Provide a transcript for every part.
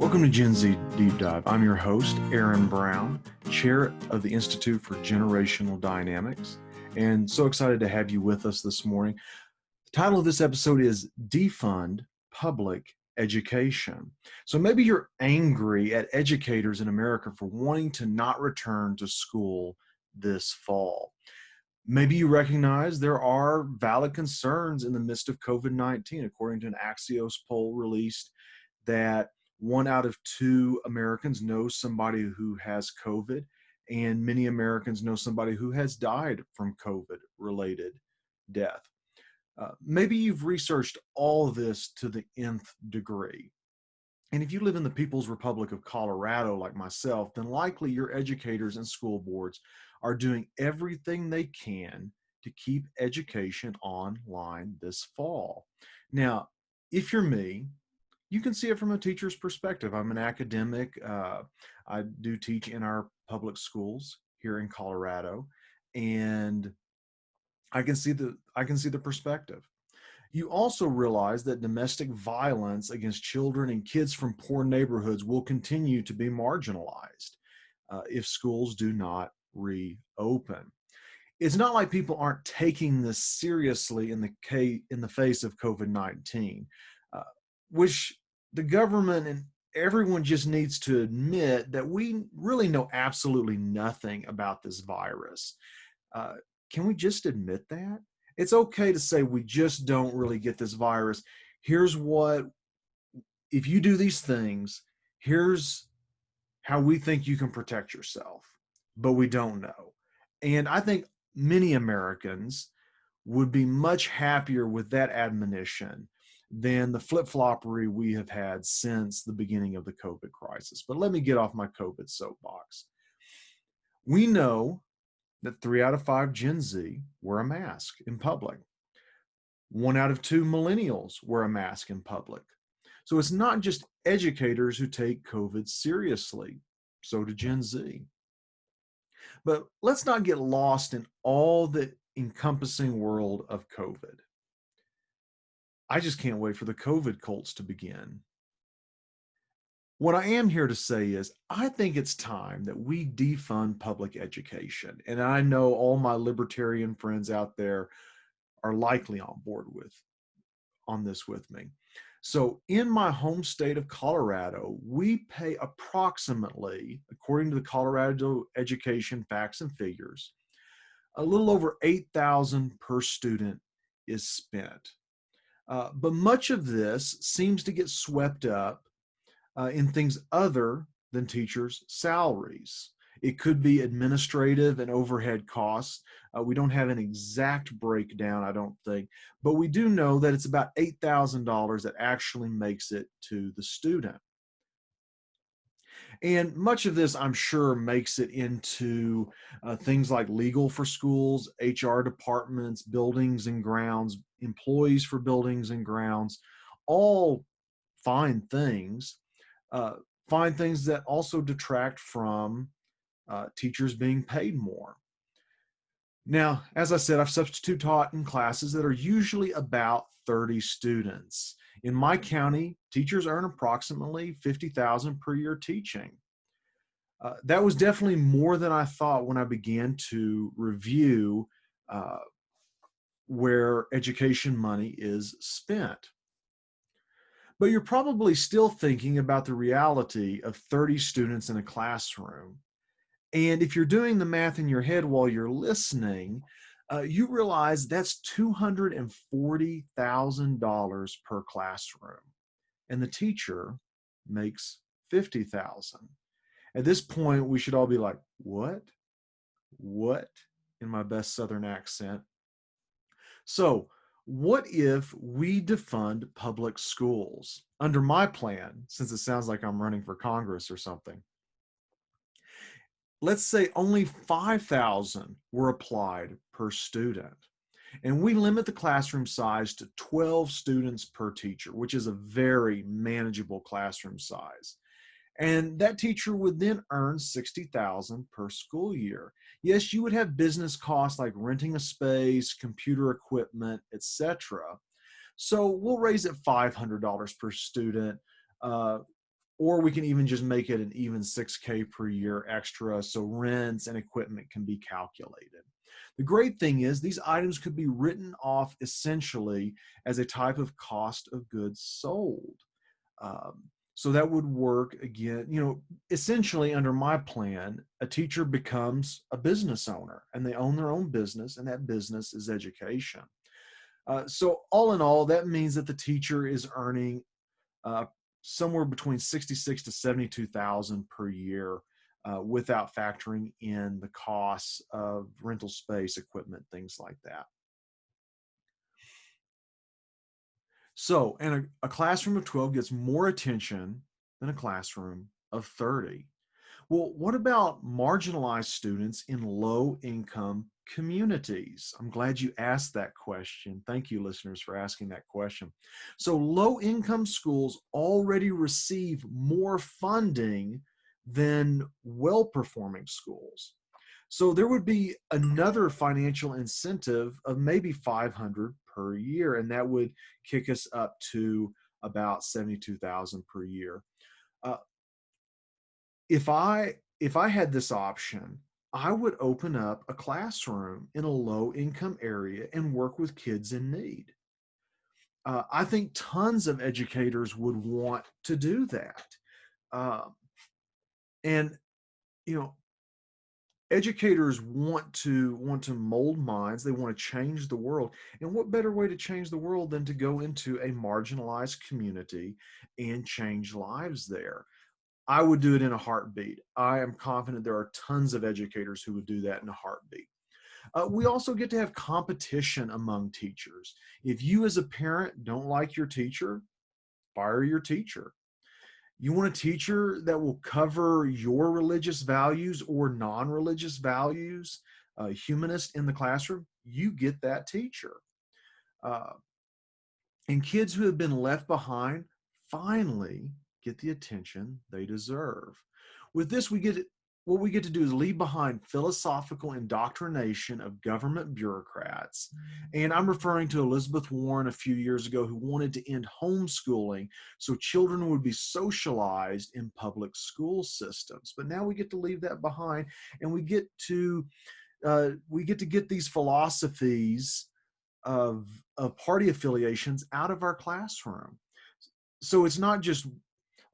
Welcome to Gen Z Deep Dive. I'm your host, Aaron Brown, Chair of the Institute for Generational Dynamics, and so excited to have you with us this morning. The title of this episode is Defund Public Education. So maybe you're angry at educators in America for wanting to not return to school this fall. Maybe you recognize there are valid concerns in the midst of COVID-19, according to an Axios poll released that 1 out of 2 Americans knows somebody who has COVID, and many Americans know somebody who has died from COVID-related death. Maybe you've researched all of this to the nth degree. And if you live in the People's Republic of Colorado like myself, then likely your educators and school boards are doing everything they can to keep education online this fall. Now, if you're me, you can see it from a teacher's perspective. I'm an academic. I do teach in our public schools here in Colorado, and I can see the perspective. You also realize that domestic violence against children and kids from poor neighborhoods will continue to be marginalized if schools do not reopen. It's not like people aren't taking this seriously in the face of COVID-19, which the government and everyone just needs to admit that we really know absolutely nothing about this virus. Can we just admit that? It's okay to say we just don't really get this virus. Here's what, if you do these things, here's how we think you can protect yourself, but we don't know. And I think many Americans would be much happier with that admonition than the flip-floppery we have had since the beginning of the COVID crisis. But let me get off my COVID soapbox. We know that 3 out of 5 Gen Z wear a mask in public. 1 out of 2 millennials wear a mask in public. So it's not just educators who take COVID seriously, so do Gen Z. But let's not get lost in all the encompassing world of COVID. I just can't wait for the COVID cults to begin. What I am here to say is I think it's time that we defund public education. And I know all my libertarian friends out there are likely on board on this with me. So in my home state of Colorado, we pay approximately, according to the Colorado Education Facts and Figures, a little over $8,000 per student is spent. But much of this seems to get swept up in things other than teachers' salaries. It could be administrative and overhead costs. We don't have an exact breakdown, I don't think, but we do know that it's about $8,000 that actually makes it to the student. And much of this, I'm sure, makes it into things like legal for schools, HR departments, buildings and grounds, employees for buildings and grounds, all fine things that also detract from teachers being paid more. Now, as I said, I've substitute taught in classes that are usually about 30 students. In my county, teachers earn approximately $50,000 per year teaching. That was definitely more than I thought when I began to review where education money is spent. But you're probably still thinking about the reality of 30 students in a classroom. And if you're doing the math in your head while you're listening, you realize that's $240,000 per classroom. And the teacher makes $50,000. At this point, we should all be like, what? What? In my best Southern accent. So, what if we defund public schools? Under my plan, since it sounds like I'm running for Congress or something, let's say only 5,000 were applied per student. And we limit the classroom size to 12 students per teacher, which is a very manageable classroom size. And that teacher would then earn $60,000 per school year. Yes, you would have business costs like renting a space, computer equipment, etc. So we'll raise it $500 per student, or we can even just make it an even 6K per year extra so rents and equipment can be calculated. The great thing is these items could be written off essentially as a type of cost of goods sold. Um, so that would work again, essentially under my plan, a teacher becomes a business owner and they own their own business, and that business is education. So all in all, that means that the teacher is earning uh, somewhere between 66 to 72,000 per year, without factoring in the costs of rental space, equipment, things like that. So, and a classroom of 12 gets more attention than a classroom of 30. Well, what about marginalized students in low income communities? I'm glad you asked that question. Thank you, listeners, for asking that question. So, low income schools already receive more funding than well performing schools. So there would be another financial incentive of maybe 500 per year, and that would kick us up to about 72,000 per year. Uh, if I had this option, I would open up a classroom in a low income area and work with kids in need. I think tons of educators would want to do that. Uh, and you know, educators want to mold minds. They want to change the world, and what better way to change the world than to go into a marginalized community and change lives there? I would do it in a heartbeat. I am confident there are tons of educators who would do that in a heartbeat. We also get to have competition among teachers. If you as a parent don't like your teacher, fire your teacher. You want a teacher that will cover your religious values or non-religious values, humanist in the classroom, you get that teacher. Uh, and kids who have been left behind finally get the attention they deserve. With this, what we get to do is leave behind philosophical indoctrination of government bureaucrats. And I'm referring to Elizabeth Warren a few years ago, who wanted to end homeschooling so children would be socialized in public school systems. But now we get to leave that behind, and we get to get these philosophies of party affiliations out of our classroom. So it's not just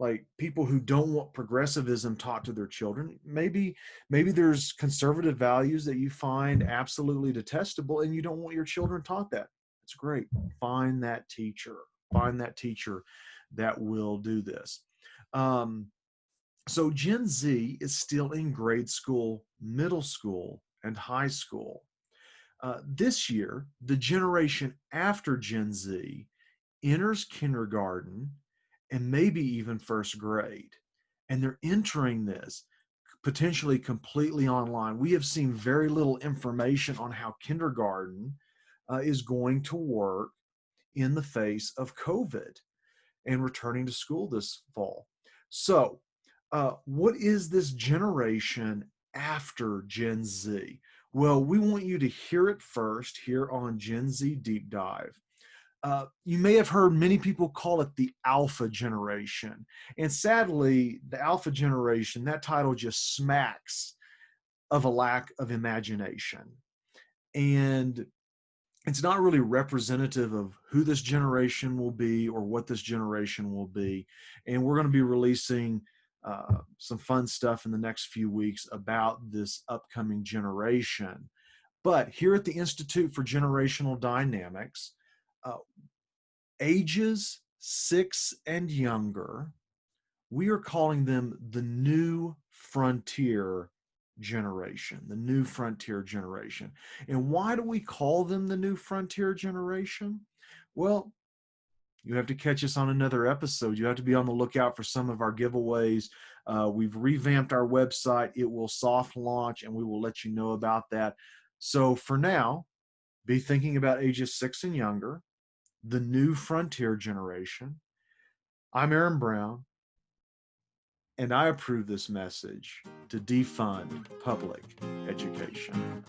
like people who don't want progressivism taught to their children. Maybe there's conservative values that you find absolutely detestable and you don't want your children taught that. It's great. Find that teacher. Find that teacher that will do this. So Gen Z is still in grade school, middle school, and high school. This year, the generation after Gen Z enters kindergarten and maybe even first grade. And they're entering this potentially completely online. We have seen very little information on how kindergarten is going to work in the face of COVID and returning to school this fall. So, what is this generation after Gen Z? Well, we want you to hear it first here on Gen Z Deep Dive. You may have heard many people call it the Alpha generation. And sadly, the Alpha generation, that title just smacks of a lack of imagination. And it's not really representative of who this generation will be or what this generation will be. And we're going to be releasing some fun stuff in the next few weeks about this upcoming generation. But here at the Institute for Generational Dynamics, uh, ages 6 and younger, we are calling them the new frontier generation, the new frontier generation. And why do we call them the new frontier generation? Well, you have to catch us on another episode. You have to be on the lookout for some of our giveaways. We've revamped our website. It will soft launch, and we will let you know about that. So for now, be thinking about ages 6 and younger, the new frontier generation. I'm Aaron Brown, and I approve this message to defund public education.